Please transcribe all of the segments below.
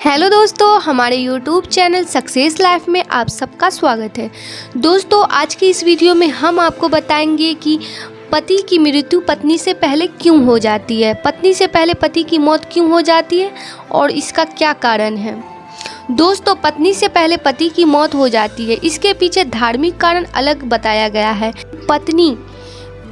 Hello दोस्तों, हमारे YouTube channel success life में आप सबका स्वागत है। दोस्तों, आज की इस वीडियो में हम आपको बताएंगे कि पति की मृत्यु पत्नी से पहले क्यों हो जाती है, पत्नी से पहले पति की मौत क्यों हो जाती है और इसका क्या कारण है। दोस्तों, पत्नी से पहले पति की मौत हो जाती है, इसके पीछे धार्मिक कारण अलग बताया गया है। पत्नी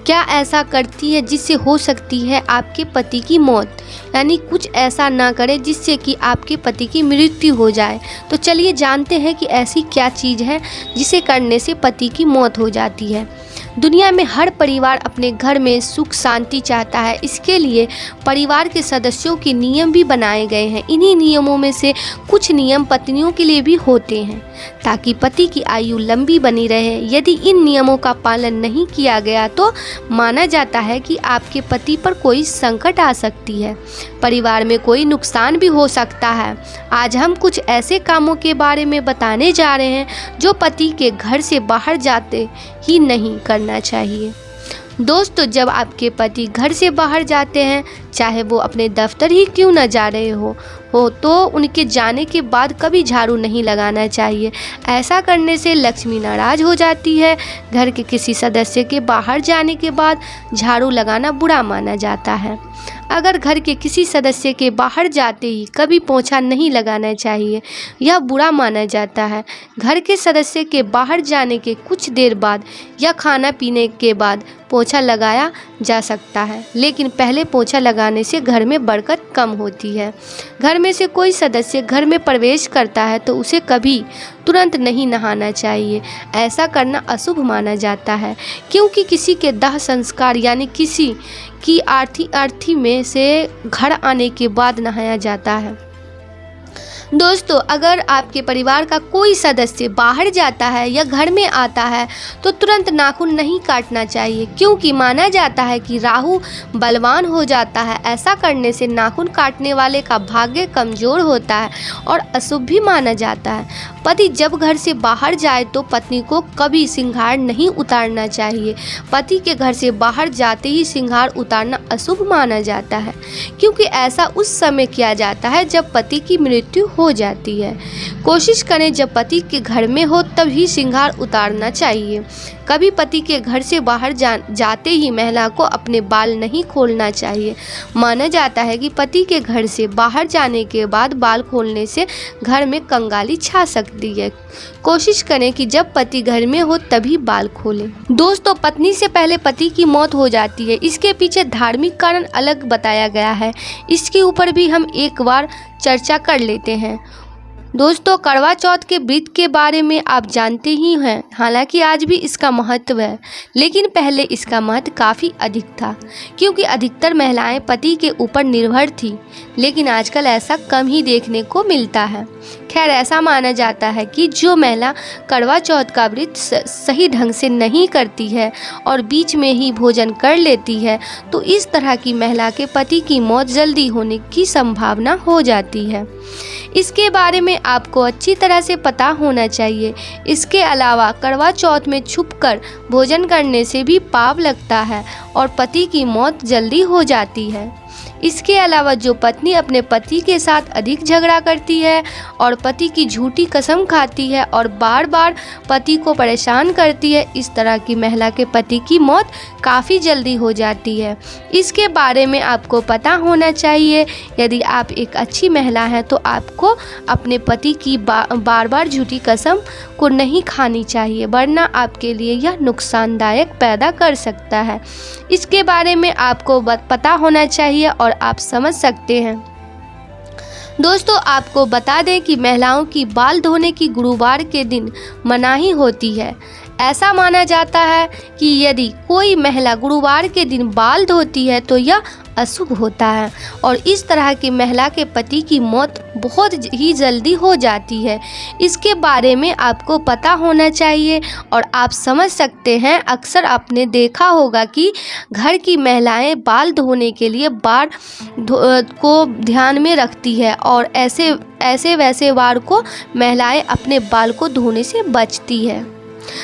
क्या ऐसा करती है जिससे हो सकती है आपके पति की मौत, यानी कुछ ऐसा ना करे जिससे कि आपके पति की मृत्यु हो जाए। तो चलिए जानते हैं कि ऐसी क्या चीज़ है जिसे करने से पति की मौत हो जाती है। दुनिया में हर परिवार अपने घर में सुख शांति चाहता है, इसके लिए परिवार के सदस्यों के नियम भी बनाए गए हैं। इन्हीं नियमों में से कुछ नियम पत्नियों के लिए भी होते हैं ताकि पति की आयु लंबी बनी रहे। यदि इन नियमों का पालन नहीं किया गया तो माना जाता है कि आपके पति पर कोई संकट आ सकती है, परिवार में कोई नुकसान भी हो सकता है। आज हम कुछ ऐसे कामों के बारे में बताने जा रहे हैं जो पति के घर से बाहर जाते ही नहीं करना चाहिए। दोस्तों, जब आपके पति घर से बाहर जाते हैं, चाहे वो अपने दफ्तर ही क्यों न जा रहे हो तो उनके जाने के बाद कभी झाड़ू नहीं लगाना चाहिए। ऐसा करने से लक्ष्मी नाराज हो जाती है। घर के किसी सदस्य के बाहर जाने के बाद झाड़ू लगाना बुरा माना जाता है। अगर घर के किसी सदस्य के बाहर जाते ही कभी पोंछा नहीं लगाना चाहिए, यह बुरा माना जाता है। घर के सदस्य के बाहर जाने के कुछ देर बाद या खाना पीने के बाद पोंछा लगाया जा सकता है, लेकिन पहले पोंछा लगाने से घर में बरकत कम होती है। घर में से कोई सदस्य घर में प्रवेश करता है तो उसे कभी तुरंत नहीं नहाना चाहिए। ऐसा करना अशुभ माना जाता है, क्योंकि किसी के दाह संस्कार यानी किसी की अर्थी में से घर आने के बाद नहाया जाता है। दोस्तों, अगर आपके परिवार का कोई सदस्य बाहर जाता है या घर में आता है तो तुरंत नाखून नहीं काटना चाहिए, क्योंकि माना जाता है कि राहु बलवान हो जाता है। ऐसा करने से नाखून काटने वाले का भाग्य कमज़ोर होता है और अशुभ भी माना जाता है। पति जब घर से बाहर जाए तो पत्नी को कभी सिंगार नहीं उतारना चाहिए। पति के घर से बाहर जाते ही सिंगार उतारना अशुभ माना जाता है, क्योंकि ऐसा उस समय किया जाता है जब पति की मृत्यु हो जाती है। कोशिश करें जब पति के घर में हो तभी सिंगार उतारना चाहिए। कभी पति के घर से बाहर जाते ही महिला को अपने बाल नहीं खोलना चाहिए। माना जाता है कि पति के घर से बाहर जाने के बाद बाल खोलने से घर में कंगाली छा सकती है। कोशिश करें कि जब पति घर में हो तभी बाल खोलें। दोस्तों, पत्नी से पहले पति की मौत हो जाती है, इसके पीछे धार्मिक कारण अलग बताया गया है। इसके ऊपर भी हम एक बार चर्चा कर लेते हैं। दोस्तों, करवा चौथ के व्रत के बारे में आप जानते ही हैं। हालांकि आज भी इसका महत्व है, लेकिन पहले इसका महत्व काफ़ी अधिक था, क्योंकि अधिकतर महिलाएं पति के ऊपर निर्भर थी, लेकिन आजकल ऐसा कम ही देखने को मिलता है। खैर, ऐसा माना जाता है कि जो महिला करवा चौथ का व्रत सही ढंग से नहीं करती है और बीच में ही भोजन कर लेती है तो इस तरह की महिला के पति की मौत जल्दी होने की संभावना हो जाती है। इसके बारे में आपको अच्छी तरह से पता होना चाहिए। इसके अलावा करवा चौथ में छुपकर भोजन करने से भी पाप लगता है और पति की मौत जल्दी हो जाती है। इसके अलावा जो पत्नी अपने पति के साथ अधिक झगड़ा करती है और पति की झूठी कसम खाती है और बार बार पति को परेशान करती है, इस तरह की महिला के पति की मौत काफ़ी जल्दी हो जाती है। इसके बारे में आपको पता होना चाहिए। यदि आप एक अच्छी महिला हैं तो आपको अपने पति की बार बार झूठी कसम को नहीं खानी चाहिए, वरना आपके लिए यह नुकसानदायक पैदा कर सकता है। इसके बारे में आपको पता होना चाहिए और आप समझ सकते हैं। दोस्तों, आपको बता दें कि महिलाओं की बाल धोने की गुरुवार के दिन मनाही होती है। ऐसा माना जाता है कि यदि कोई महिला गुरुवार के दिन बाल धोती है तो यह अशुभ होता है और इस तरह की महिला के पति की मौत बहुत ही जल्दी हो जाती है। इसके बारे में आपको पता होना चाहिए और आप समझ सकते हैं। अक्सर आपने देखा होगा कि घर की महिलाएं बाल धोने के लिए बार को ध्यान में रखती है और ऐसे वैसे बार को महिलाएं अपने बाल को धोने से बचती है।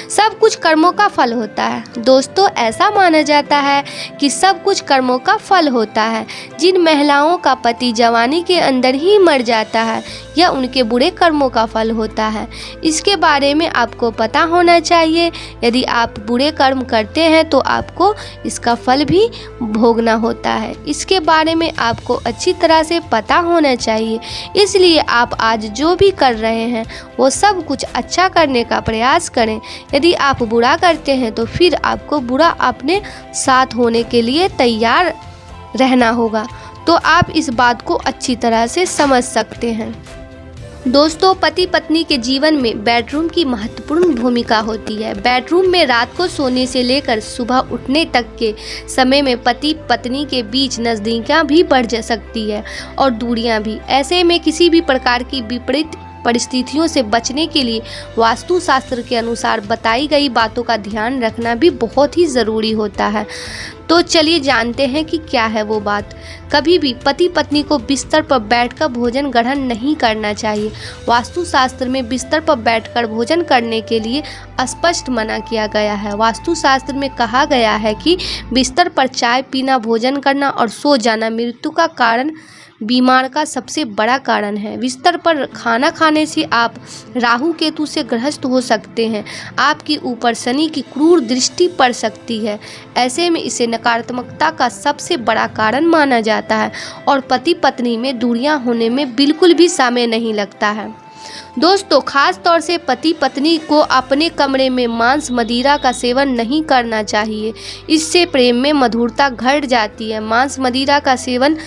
सब कुछ कर्मों का फल होता है। दोस्तों, ऐसा माना जाता है कि सब कुछ कर्मों का फल होता है। जिन महिलाओं का पति जवानी के अंदर ही मर जाता है, यह उनके बुरे कर्मों का फल होता है। इसके बारे में आपको पता होना चाहिए। यदि आप बुरे कर्म करते हैं तो आपको इसका फल भी भोगना होता है। इसके बारे में आपको अच्छी तरह से पता होना चाहिए। इसलिए आप आज जो भी कर रहे हैं वो सब कुछ अच्छा करने का प्रयास करें। यदि आप बुरा करते हैं तो फिर आपको बुरा अपने साथ होने के लिए तैयार रहना होगा। तो आप इस बात को अच्छी तरह से समझ सकते हैं। दोस्तों, पति पत्नी के जीवन में बेडरूम की महत्वपूर्ण भूमिका होती है। बेडरूम में रात को सोने से लेकर सुबह उठने तक के समय में पति पत्नी के बीच नज़दीकियाँ भी बढ़ जा सकती है और दूरियां भी। ऐसे में किसी भी प्रकार की विपरीत परिस्थितियों से बचने के लिए वास्तुशास्त्र के अनुसार बताई गई बातों का ध्यान रखना भी बहुत ही ज़रूरी होता है। तो चलिए जानते हैं कि क्या है वो बात। कभी भी पति पत्नी को बिस्तर पर बैठकर भोजन ग्रहण नहीं करना चाहिए। वास्तुशास्त्र में बिस्तर पर बैठकर भोजन करने के लिए स्पष्ट मना किया गया है। वास्तुशास्त्र में कहा गया है कि बिस्तर पर चाय पीना, भोजन करना और सो जाना मृत्यु का कारण, बीमार का सबसे बड़ा कारण है। बिस्तर पर खाना खाने से आप राहु केतु से ग्रस्त हो सकते हैं। आपके ऊपर शनि की क्रूर दृष्टि पड़ सकती है। ऐसे में इसे नकारात्मकता का सबसे बड़ा कारण माना जाता है और पति पत्नी में दूरियां होने में बिल्कुल भी समय नहीं लगता है। दोस्तों, खास तौर से पति पत्नी को अपने कमरे में मांस मदिरा का सेवन नहीं करना चाहिए। इससे प्रेम में मधुरता घट जाती है। मांस मदिरा का सेवन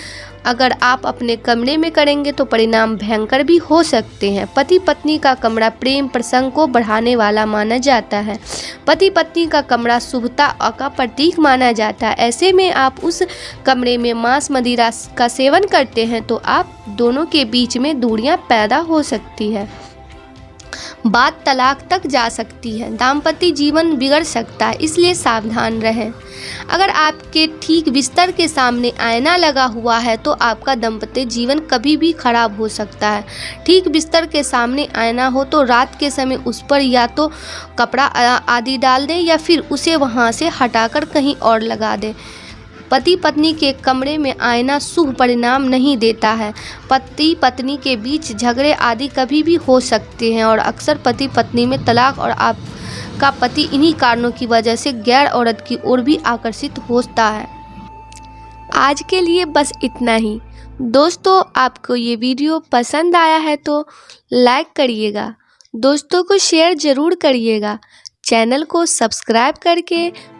अगर आप अपने कमरे में करेंगे तो परिणाम भयंकर भी हो सकते हैं। पति पत्नी का कमरा प्रेम प्रसंग को बढ़ाने वाला माना जाता है। पति पत्नी का कमरा शुभता का प्रतीक माना जाता है। ऐसे में आप उस कमरे में मांस मदिरा का सेवन करते हैं तो आप दोनों के बीच में दूरियां पैदा हो सकती है। बात तलाक तक जा सकती है। दाम्पत्य जीवन बिगड़ सकता है, इसलिए सावधान रहें। अगर आपके ठीक बिस्तर के सामने आईना लगा हुआ है तो आपका दाम्पत्य जीवन कभी भी खराब हो सकता है। ठीक बिस्तर के सामने आईना हो तो रात के समय उस पर या तो कपड़ा आदि डाल दें या फिर उसे वहां से हटाकर कहीं और लगा दें। पति पत्नी के कमरे में आईना शुभ परिणाम नहीं देता है। पति पत्नी के बीच झगड़े आदि कभी भी हो सकते हैं और अक्सर पति पत्नी में तलाक और आपका पति इन्हीं कारणों की वजह से गैर औरत की ओर भी आकर्षित होता है। आज के लिए बस इतना ही। दोस्तों, आपको ये वीडियो पसंद आया है तो लाइक करिएगा, दोस्तों को शेयर ज़रूर करिएगा, चैनल को सब्सक्राइब करके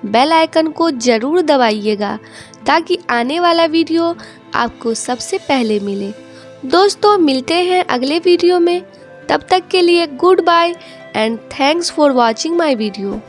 बेल आइकन को ज़रूर दबाइएगा ताकि आने वाला वीडियो आपको सबसे पहले मिले। दोस्तों, मिलते हैं अगले वीडियो में। तब तक के लिए goodbye and thanks for watching my video.